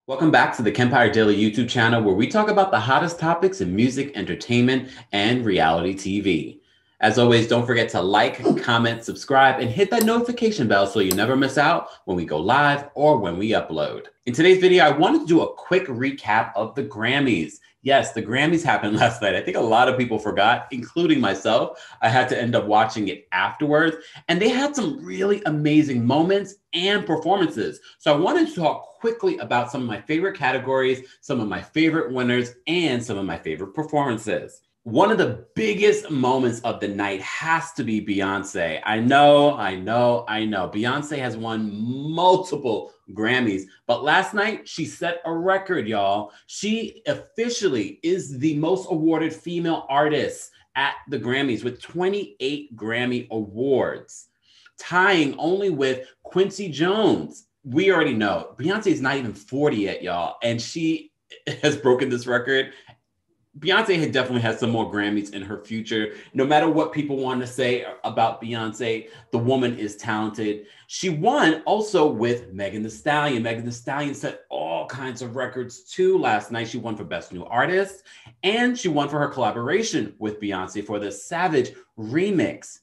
Welcome back to the KEMPIRE Daily YouTube channel, where we talk about the hottest topics in music, entertainment, and reality TV. As always, don't forget to like, comment, subscribe, and hit that notification bell so you never miss out when we go live or when we upload. In today's video, I wanted to do a quick recap of the Grammys. Yes, the Grammys happened last night. I think a lot of people forgot, including myself. I had to end up watching it afterwards, and they had some really amazing moments and performances. So I wanted to talk quickly about some of my favorite categories, some of my favorite winners, and some of my favorite performances. One of the biggest moments of the night has to be Beyonce. I know. Beyonce has won multiple Grammys, but last night she set a record, y'all. She officially is the most awarded female artist at the Grammys with 28 Grammy Awards, tying only with Quincy Jones. We already know Beyonce is not even 40 yet, y'all, and she has broken this record. Beyonce had definitely has some more Grammys in her future. No matter what people want to say about Beyonce, the woman is talented. She won also with Megan Thee Stallion. Megan Thee Stallion set all kinds of records too last night. She won for Best New Artist, and she won for her collaboration with Beyonce for the Savage remix.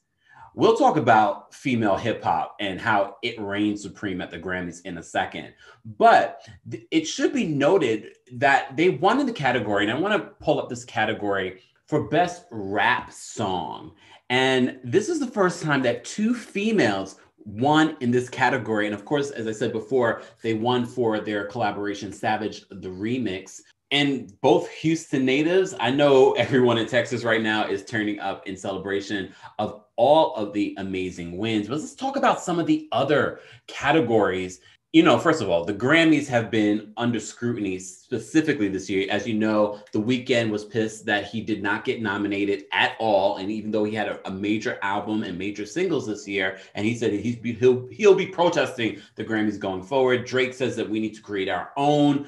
We'll talk about female hip hop and how it reigns supreme at the Grammys in a second. But it should be noted that they won in the category, and I want to pull up this category for Best Rap Song. And this is the first time that two females won in this category. And of course, as I said before, they won for their collaboration, Savage the Remix. And both Houston natives, I know everyone in Texas right now is turning up in celebration of all of the amazing wins. But let's talk about some of the other categories. You know, first of all, the Grammys have been under scrutiny specifically this year. As you know, The Weeknd was pissed that he did not get nominated at all. And even though he had a major album and major singles this year, and he said he'll be protesting the Grammys going forward. Drake says that we need to create our own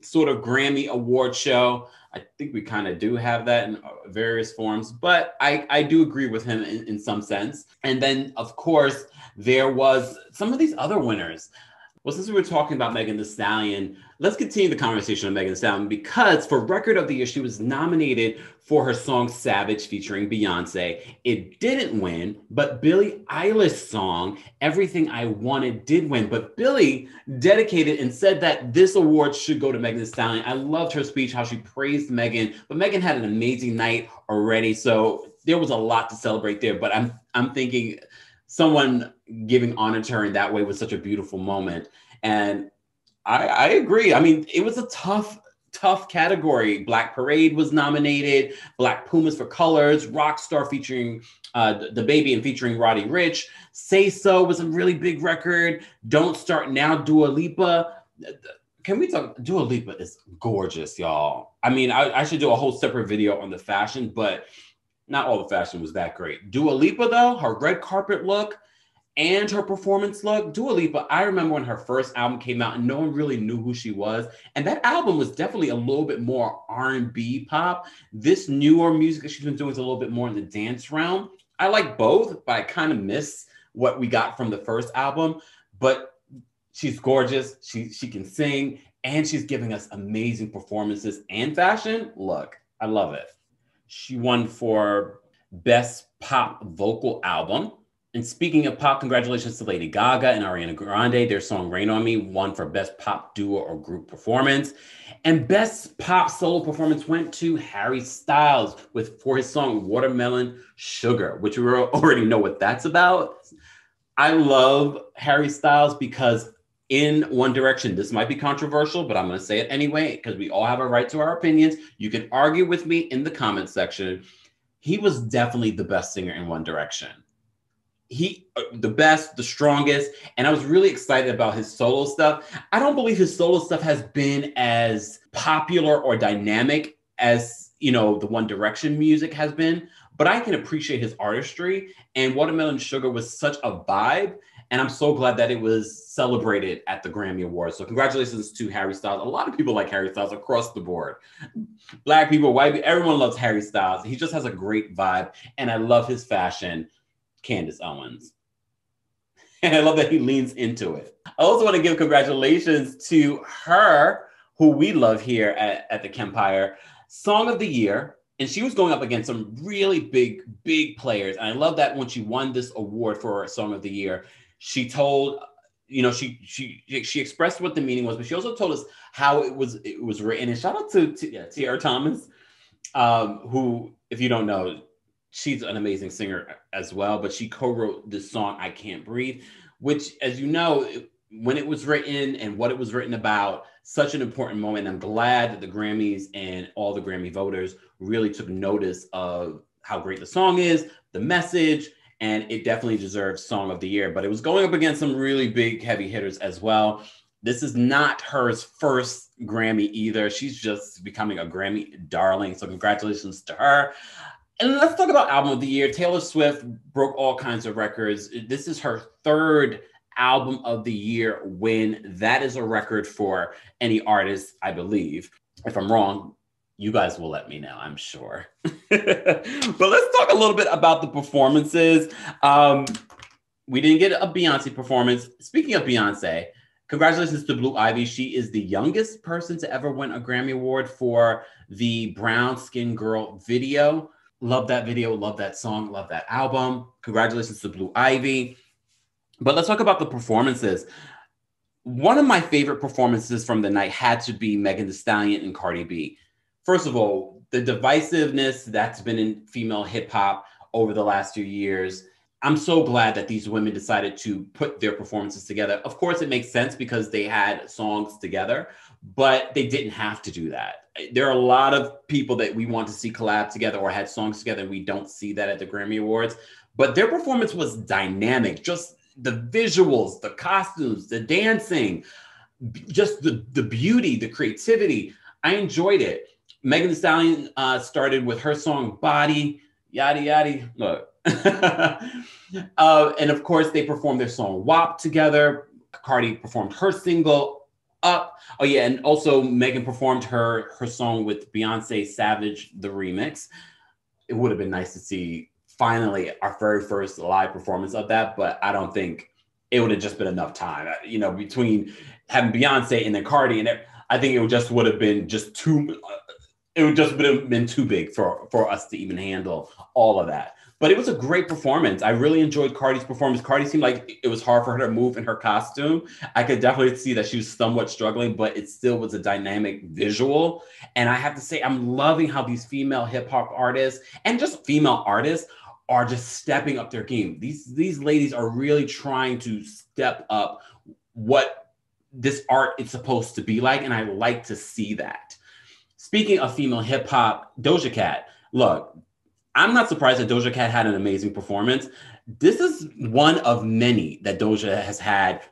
sort of Grammy award show. I think we kind of do have that in various forms, but I do agree with him in some sense. And then, of course, there was some of these other winners. Well, since we were talking about Megan Thee Stallion, let's continue the conversation on Megan Thee Stallion, because for Record of the Year, she was nominated for her song Savage featuring Beyonce. It didn't win, but Billie Eilish's song Everything I Wanted did win. But Billie dedicated and said that this award should go to Megan Thee Stallion. I loved her speech, how she praised Megan, but Megan had an amazing night already, so there was a lot to celebrate there. But I'm thinking someone giving honor to her in that way was such a beautiful moment. And I agree. I mean, it was a tough category. Black Parade was nominated, Black Pumas for Colors, Rockstar featuring the Baby and featuring Roddy Ricch. Say So was a really big record. Don't Start Now, Dua Lipa. Can we talk? Dua Lipa is gorgeous, y'all. I mean, I should do a whole separate video on the fashion, but not all the fashion was that great. Dua Lipa, though, her red carpet look and her performance look. Dua Lipa, I remember when her first album came out and no one really knew who she was. And that album was definitely a little bit more R&B pop. This newer music that she's been doing is a little bit more in the dance realm. I like both, but I kind of miss what we got from the first album. But she's gorgeous. She can sing, and she's giving us amazing performances and fashion. Look, I love it. She won for Best Pop Vocal Album. And speaking of pop, congratulations to Lady Gaga and Ariana Grande. Their song Rain on Me won for Best Pop Duo or Group Performance. And Best Pop Solo Performance went to Harry Styles for his song Watermelon Sugar, which we already know what that's about. I love Harry Styles because in One Direction, this might be controversial, but I'm going to say it anyway, because we all have a right to our opinions. You can argue with me in the comment section. He was definitely the best singer in One Direction. The best, the strongest, and I was really excited about his solo stuff. I don't believe his solo stuff has been as popular or dynamic as, you know, the One Direction music has been, but I can appreciate his artistry, and Watermelon Sugar was such a vibe. And I'm so glad that it was celebrated at the Grammy Awards. So congratulations to Harry Styles. A lot of people like Harry Styles across the board. Black people, white people, everyone loves Harry Styles. He just has a great vibe. And I love his fashion. Candace Owens. And I love that he leans into it. I also want to give congratulations to her, who we love here at the KEMPIRE, Song of the Year. And she was going up against some really big players. And I love that when she won this award for Song of the Year, she told, she expressed what the meaning was, but she also told us how it was written. And shout out to T.R. Thomas, who, if you don't know, she's an amazing singer as well, but she co-wrote this song, I Can't Breathe, which, as you know, when it was written and what it was written about, such an important moment. I'm glad that the Grammys and all the Grammy voters really took notice of how great the song is, the message, and it definitely deserves Song of the Year. But it was going up against some really big heavy hitters as well. This is not her first Grammy either. She's just becoming a Grammy darling. So congratulations to her. And let's talk about Album of the Year. Taylor Swift broke all kinds of records. This is her third Album of the Year win. That is a record for any artist, I believe. If I'm wrong, you guys will let me know, I'm sure. But let's talk a little bit about the performances. We didn't get a Beyonce performance. Speaking of Beyonce, congratulations to Blue Ivy. She is the youngest person to ever win a Grammy Award for the Brown Skin Girl video. Love that video, love that song, love that album. Congratulations to Blue Ivy. But let's talk about the performances. One of my favorite performances from the night had to be Megan Thee Stallion and Cardi B. First of all, the divisiveness that's been in female hip hop over the last few years. I'm so glad that these women decided to put their performances together. Of course, it makes sense because they had songs together, but they didn't have to do that. There are a lot of people that we want to see collab together or had songs together, and we don't see that at the Grammy Awards. But their performance was dynamic. Just the visuals, the costumes, the dancing, just the beauty, the creativity. I enjoyed it. Megan Thee Stallion started with her song Body, yada yada. Look. And of course, they performed their song WAP together. Cardi performed her single Up. Oh yeah, and also Megan performed her song with Beyonce, Savage, the remix. It would have been nice to see finally our very first live performance of that, but I don't think it would have just been enough time. Between having Beyonce and then Cardi, and I think it would have been just too. It would just have been too big for us to even handle all of that. But it was a great performance. I really enjoyed Cardi's performance. Cardi seemed like it was hard for her to move in her costume. I could definitely see that she was somewhat struggling, but it still was a dynamic visual. And I have to say, I'm loving how these female hip hop artists and just female artists are just stepping up their game. These ladies are really trying to step up what this art is supposed to be like. And I like to see that. Speaking of female hip hop, Doja Cat. Look, I'm not surprised that Doja Cat had an amazing performance. This is one of many that Doja has had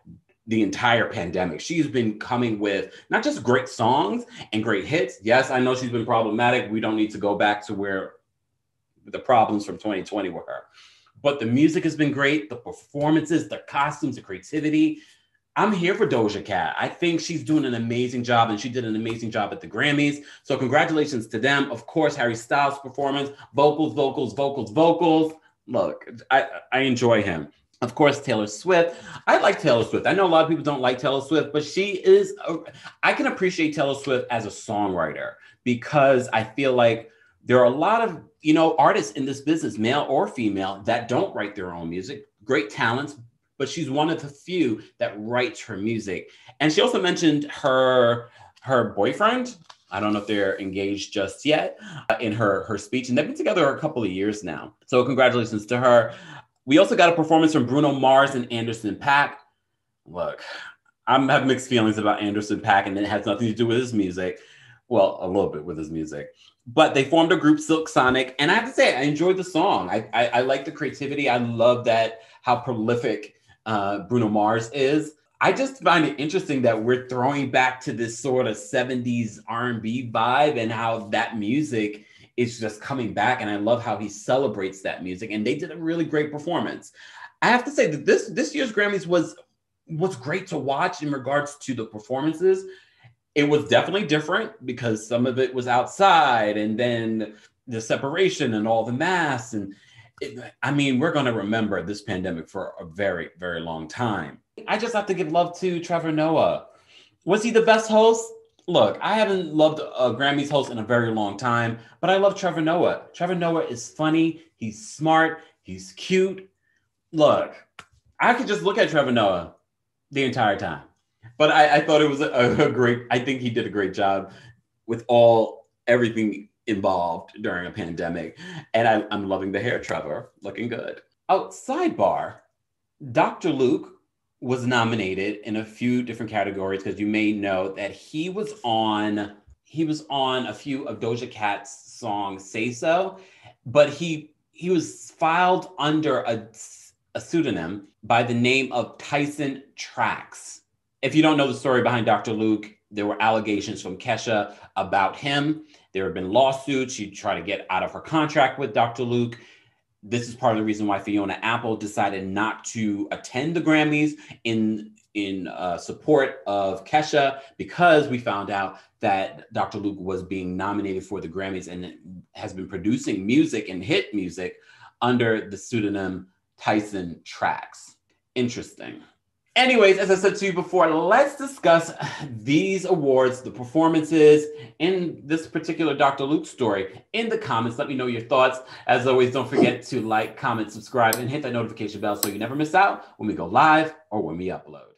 the entire pandemic. She's been coming with not just great songs and great hits. Yes, I know she's been problematic. We don't need to go back to where the problems from 2020 were her. But the music has been great. The performances, the costumes, the creativity. I'm here for Doja Cat. I think she's doing an amazing job, and she did an amazing job at the Grammys. So congratulations to them. Of course, Harry Styles' performance, vocals. Look, I enjoy him. Of course, Taylor Swift. I like Taylor Swift. I know a lot of people don't like Taylor Swift, but I can appreciate Taylor Swift as a songwriter because I feel like there are a lot of, artists in this business, male or female, that don't write their own music, great talents, but she's one of the few that writes her music. And she also mentioned her boyfriend. I don't know if they're engaged just yet in her speech, and they've been together a couple of years now. So congratulations to her. We also got a performance from Bruno Mars and Anderson.pak. Look, I'm having mixed feelings about Anderson.pak, and it has nothing to do with his music. Well, a little bit with his music. But they formed a group, Silk Sonic, and I have to say, I enjoyed the song. I like the creativity. I love how prolific Bruno Mars is. I just find it interesting that we're throwing back to this sort of 70s R&B vibe and how that music is just coming back. And I love how he celebrates that music. And they did a really great performance. I have to say that this year's Grammys was great to watch in regards to the performances. It was definitely different because some of it was outside, and then the separation and all the masks, and I mean, we're going to remember this pandemic for a very, very long time. I just have to give love to Trevor Noah. Was he the best host? Look, I haven't loved a Grammys host in a very long time, but I love Trevor Noah. Trevor Noah is funny. He's smart. He's cute. Look, I could just look at Trevor Noah the entire time. But I thought it was a great, I think he did a great job with everything involved during a pandemic. And I'm loving the hair, Trevor, looking good. Oh, sidebar, Dr. Luke was nominated in a few different categories because you may know that he was on a few of Doja Cat's songs, Say So, but he was filed under a pseudonym by the name of Tyson.pak. If you don't know the story behind Dr. Luke, there were allegations from Kesha about him. There have been lawsuits. She tried to get out of her contract with Dr. Luke. This is part of the reason why Fiona Apple decided not to attend the Grammys in support of Kesha, because we found out that Dr. Luke was being nominated for the Grammys and has been producing music and hit music under the pseudonym Tyson.pak. Interesting. Anyways, as I said to you before, let's discuss these awards, the performances in this particular Dr. Luke story in the comments. Let me know your thoughts. As always, don't forget to like, comment, subscribe, and hit that notification bell so you never miss out when we go live or when we upload.